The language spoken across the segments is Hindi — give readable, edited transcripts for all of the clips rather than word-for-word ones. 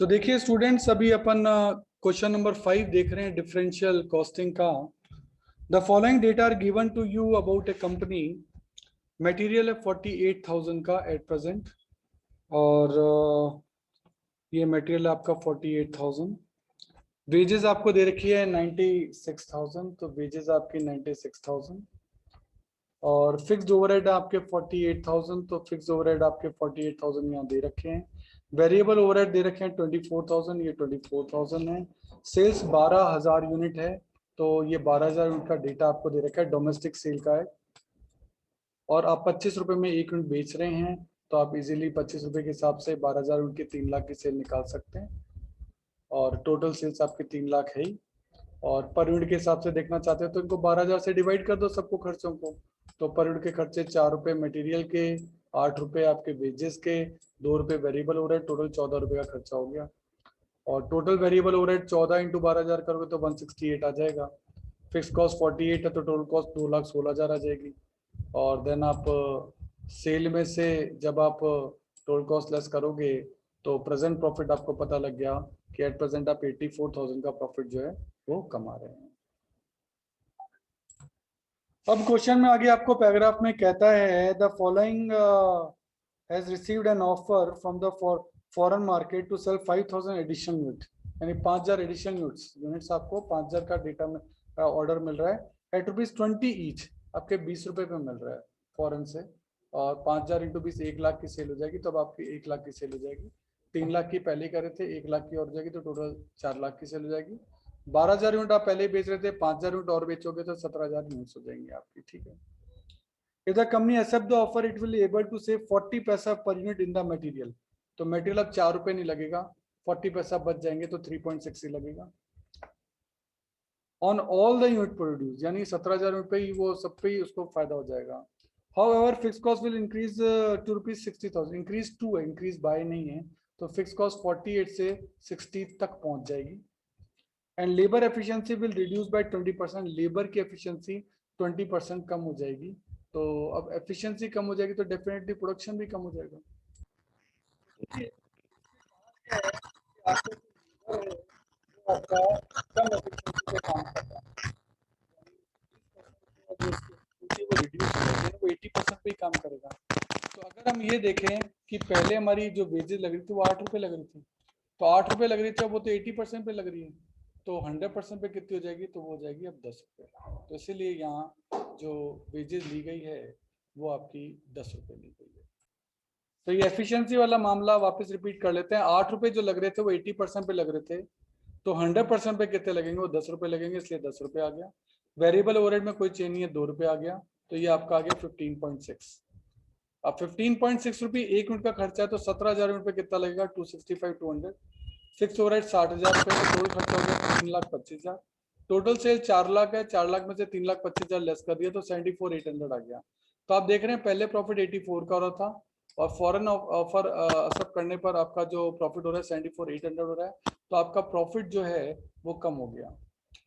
तो देखिए स्टूडेंट्स, अभी अपन क्वेश्चन नंबर 5 देख रहे हैं डिफरेंशियल कॉस्टिंग का। The following data are given to you about a company. Material है 48,000 का एट प्रेजेंट, और ये मटेरियल आपका 48,000। वेजेस आपको दे रखी है 96,000, तो वेजेस आपकी 96,000। और फिक्स्ड ओवरहेड आपके 48,000, तो फिक्स्ड ओवरहेड आपके 48,000 यहाँ दे रखे हैं। वेरिएबल ओवरहेड दे रखे हैं 24,000, ये 24,000 है। सेल्स 12,000 यूनिट है, तो ये 12,000 यूनिट का डेटा आपको दे रखा है, डोमेस्टिक सेल का है। और आप 25 रुपए में एक यूनिट बेच रहे हैं, तो आप इजीली 25 रुपए के हिसाब से 12,000 यूनिट की 3 लाख की सेल निकाल सकते हैं। और टोटल सेल्स आपकी 3 लाख है ही। और पर यूनिट के हिसाब से देखना चाहते हो तो इनको 12,000 से डिवाइड कर दो सबको, खर्चों को। तो पर यूनिट के खर्चे 4 रुपए मटेरियल के, 8 रुपए आपके वेजेस के, 2 रुपए वेरिएबल ओवरहेड, टोटल 14 रुपए का खर्चा हो गया। और टोटल वेरिएबल ओवरहेड 14 इंटू 12,000 करोगे तो 168 आ जाएगा। फिक्स कॉस्ट 48 है, तो टोटल कॉस्ट 2,16,000 आ जाएगी। और देन आप सेल में से जब आप टोटल कॉस्ट लेस करोगे तो प्रेजेंट प्रॉफिट आपको पता लग गया कि एट प्रेजेंट आप 84,000 का प्रॉफिट जो है वो कमा रहे हैं। अब क्वेश्चन में आगे आपको पैराग्राफ में कहता है the following has received an offer from the foreign market to sell 5,000 addition unit, यानी 5,000 एडिशन यूनिट्स आपको 5,000 का डेटा में ऑर्डर मिल रहा है एट ₹20 ईच, आपके 20 रुपए पे मिल रहा है फॉरेन से। और 5,000 इंटू 20 1 लाख की सेल हो जाएगी, तब आपकी 1 लाख की सेल हो जाएगी। 3 लाख की पहले करे थे, 1 लाख की और हो जाएगी, तो टोटल 4 लाख की सेल हो जाएगी। 12,000 यूनिट आप पहले बेच रहे थे, 5,000 यूनिट और बेचोगे तो 17,000 यूनिट्स हो जाएंगे आपकी। ठीक है। If the company accept the offer, it will be able to save 40 पैसा per unit in the material. तो मटेरियल अब 4 रुपए नहीं लगेगा, 40 पैसा बच जाएंगे, तो 3.6 ही लगेगा on all the unit produce, यानी 17,000 यूनिट पे ही वो सब पे ही उसको फायदा हो जाएगा। However, fixed cost will increase to ₹60,000, increase to है, इंक्रीज बाय नहीं है। तो फिक्स कॉस्ट 48 से 60 तक पहुंच जाएगी। And labour efficiency will reduce by 20%, labour की एफिशिएंसी 20% कम हो जाएगी। तो अब एफिशिएंसी कम हो जाएगी तो डेफिनेटली प्रोडक्शन भी कम हो जाएगा। आपका कम एफिशिएंसी पे काम कर रहा है, वो रिड्यूस हो जाएगी, वो 80% पे ही काम करेगा। तो अगर हम ये देखें कि पहले हमारी जो वेजेस लग रही थी वो 8 रुपए लग रही थी, तो 8 रुपए लग रही थी, अब वो तो 80% पे लग रही है, तो 100% पे कितनी हो जाएगी, तो वो हो जाएगी अब 10 रुपए। तो इसीलिए यहाँ जो वेजेस ली गई है वो आपकी 10 रुपए ली गई है। तो ये एफिशिएंसी वाला मामला वापस रिपीट कर लेते हैं। 8 रुपए जो लग रहे थे वो 80% पे लग रहे थे, तो 100% पे कितने लगेंगे, वो 10 रुपए लगेंगे, इसलिए 10 रुपए आ गया। वेरिएबल ओवरहेड में कोई चेंज नहीं है, 2 रुपए आ गया, तो ये आपका आ गया 15.6। अब 15.6 रुपये एक यूनिट का खर्चा है, तो 17,000 यूनिट पे कितना लगेगा, 265 200। फिक्स ओवरहेड 60,000 रुपये का टोटल खर्चा हो गया 3,25,000। टोटल सेल 4 लाख है, 4 लाख में से 3,25,000 लेस कर दिया तो 74,800 आ गया। तो आप देख रहे हैं पहले प्रॉफिट 84 का हो रहा था, और फॉरेन ऑफर एक्सेप्ट करने पर आपका जो प्रॉफिट हो रहा है 74,800 हो रहा है। तो आपका प्रॉफिट जो है वो कम हो गया।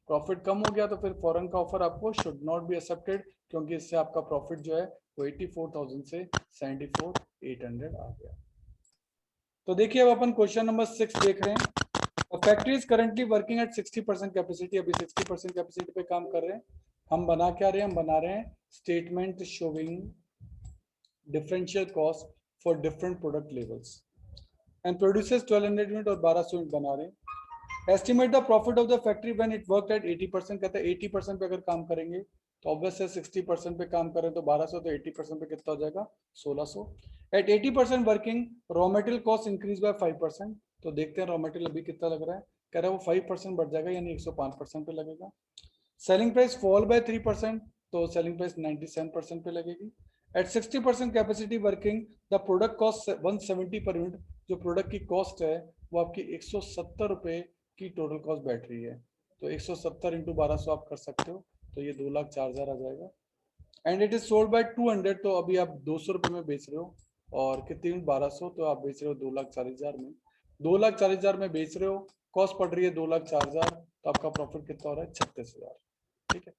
प्रॉफिट कम हो गया तो फिर फॉरेन का ऑफर आपको शुड नॉट बी एक्सेप्टेड, क्योंकि इससे आपका प्रॉफिट जो है वो 84,000 से 74,800 आ गया। तो देखिए अब अपन क्वेश्चन नंबर 6 देख रहे हैं। Factory is currently working at 60% capacity, अभी 60% कैपेसिटी पे काम कर रहे हैं। हम बना क्या रहे हैं, हम बना रहे हैं statement showing differential cost for different product levels and produces 1200 unit और 1200 यूनिट बना रहे हैं। Estimate the profit of the factory when it worked eight 80%, कहता है 80% पे अगर काम करेंगे तो ऑब्वियस है 60% पे काम करें तो 1200, तो 80% पे कितना हो जाएगा 1600। At 80% working raw material cost increase by 5%, तो देखते हैं रॉ मटेरियल अभी कितना लग रहा है, कह रहा है वो 5% बढ़ जाएगा, यानी 105% पे लगेगा। सेलिंग प्राइस फॉल बाय 3%, तो सेलिंग प्राइस 97% पे लगेगी। At 60% capacity working the product cost 170 per unit, जो प्रोडक्ट की कॉस्ट है वो आपकी 170 रुपए की टोटल कॉस्ट बैठ रही है, तो 170 इंटू 1200 आप कर सकते हो, तो ये 2,04,000 आ जाएगा। And it is sold by 200, तो अभी आप 200 रुपए में बेच रहे हो, और कितनी 1200, तो आप बेच रहे हो 2,40,000 में। 2,40,000 में बेच रहे हो, कॉस्ट पड़ रही है 2,04,000, तो आपका प्रॉफिट कितना हो रहा है 36,000। ठीक है।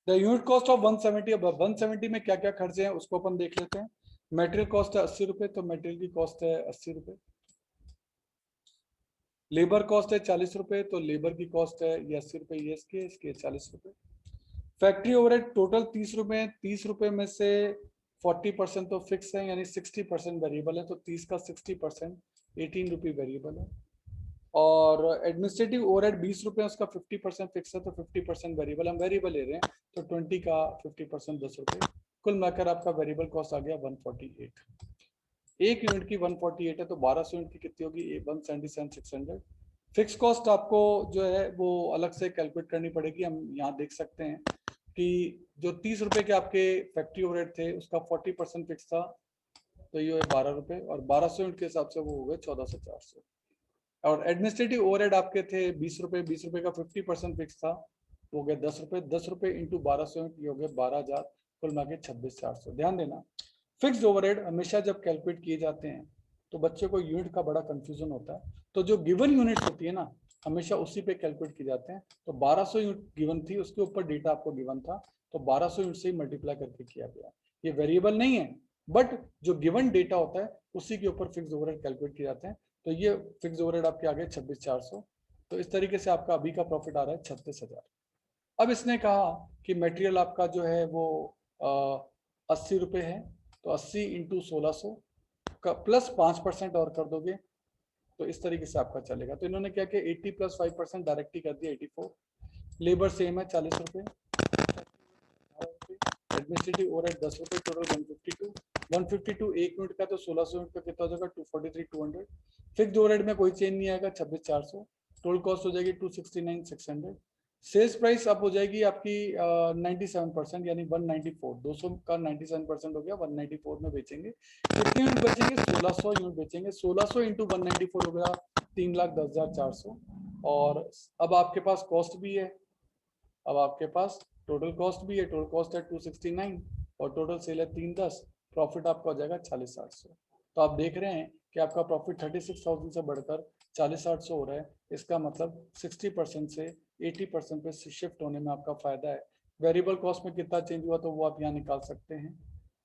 द यूनिट कॉस्ट ऑफ 170, अब 170 में क्या क्या खर्चे हैं उसको अपन देख लेते हैं। मटेरियल कॉस्ट है 80 रुपए, तो मटेरियल की कॉस्ट है 80 रुपए। लेबर कॉस्ट है 40 रुपए, तो लेबर की कॉस्ट है ये 80 रुपए, ये इसके 40 रुपए। फैक्ट्री ओवरहेड टोटल 30 रुपए, 30 रुपए में से 40% तो फिक्स है, यानी 60% वेरिएबल है, तो 30 का 60% 18 रुपये वेरिएबल है। और एडमिनिस्ट्रेटिव ओवरहेड 20 रुपए, उसका 50% फिक्स है, तो 50% वेरिएबल, हम वेरिएबल ले रहे हैं, तो 20 का 50% 10 रुपए। कुल मिलाकर आपका वेरिएबल कॉस्ट आ गया 148। एक यूनिट की 148 है, तो 1200 यूनिट की कितनी होगी, 177,600। फिक्स कॉस्ट आपको जो है वो अलग से कैलकुलेट करनी पड़ेगी। हम यहाँ देख सकते हैं कि जो 30 रुपए के आपके फैक्ट्री ओवरहेड थे उसका 40% फिक्स था, तो ये 12 रुपए, और 1200 यूनिट के हिसाब से वो हो गए 14,400। और एडमिनिस्ट्रेटिव ओवरहेड आपके थे 20 रुपए, 20 रुपए का 50% फिक्स था, वो हो गया 10 रुपए, 10 रुपए इंटू 1200 यूनिट, ये हो गया 12,000, कुल मिला के 26,400। ध्यान देना, फिक्स्ड ओवरहेड हमेशा जब कैलकुलेट किए जाते हैं तो बच्चे को यूनिट का बड़ा कंफ्यूजन होता है, तो जो गिवन यूनिट होती है ना, हमेशा उसी पे कैलकुलेट किए जाते हैं। तो 1200 यूनिट गिवन थी, उसके ऊपर डेटा आपको गिवन था, तो 1200 यूनिट से ही मल्टीप्लाई करके किया गया। ये वेरिएबल नहीं है, बट जो गिवन डेटा होता है उसी के ऊपर फिक्स ओवरहेड कैलकुलेट किए जाते हैं। तो ये फिक्स ओवरहेड आपके आ गए 26,400। तो इस तरीके से आपका अभी का प्रॉफिट आ रहा है 36,000। अब इसने कहा कि मटेरियल आपका जो है वो 80 रुपये है, तो 80 इंटू 1600 का प्लस 5% और कर दोगे, तो इस तरीके से आपका चलेगा। तो इन्होंने क्या किया, 80 प्लस 5% डायरेक्ट ही कर दिया 84। लेबर सेम है 40 रुपये, एडमिनिस्ट्रेटिव ओवरहेड 10 रुपये, टोटल 152। 152 एक यूनिट का, तो 1600 यूनिट का कितना हो जाएगा, 243 200। फिक्स्ड ओवरहेड में कोई चेंज नहीं आएगा, 26,400। टोटल कॉस्ट हो जाएगी 269,600। सेल्स प्राइस अब हो जाएगी आपकी 97%, यानी 194। 200 का 97% हो गया, 194 में बेचेंगे। कितने यूनिट बेचेंगे, 1600 यूनिट बेचेंगे। 1600 इंटू 194 हो गया 3,10,400। और अब आपके पास कॉस्ट भी है, अब आपके पास टोटल कॉस्ट भी है, टोटल कॉस्ट है 269 और टोटल सेल है 310। प्रॉफिट आपका हो जाएगा 40,800। तो आप देख रहे हैं कि आपका प्रॉफिट 36,000 से बढ़कर 40,800 हो रहा है। इसका मतलब 60% से 80% पे शिफ्ट होने में आपका फायदा है। वेरिएबल कॉस्ट में कितना चेंज हुआ तो वो आप यहाँ निकाल सकते हैं।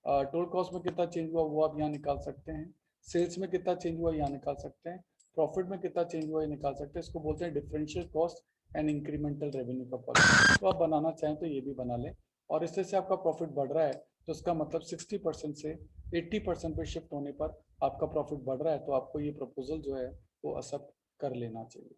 टोटल कॉस्ट में कितना चेंज हुआ वो आप यहाँ निकाल सकते हैं। सेल्स में कितना चेंज हुआ यहाँ निकाल सकते हैं। प्रॉफिट में कितना चेंज हुआ ये निकाल सकते हैं। इसको बोलते हैं differential cost and incremental revenue का फॉर्मूला। तो आप बनाना चाहें तो ये भी बना लें। और इससे से आपका प्रॉफिट बढ़ रहा है, तो इसका मतलब 60% से 80% पे शिफ्ट होने पर आपका प्रॉफिट बढ़ रहा है, तो आपको ये प्रपोजल जो है वो एक्सेप्ट कर लेना चाहिए।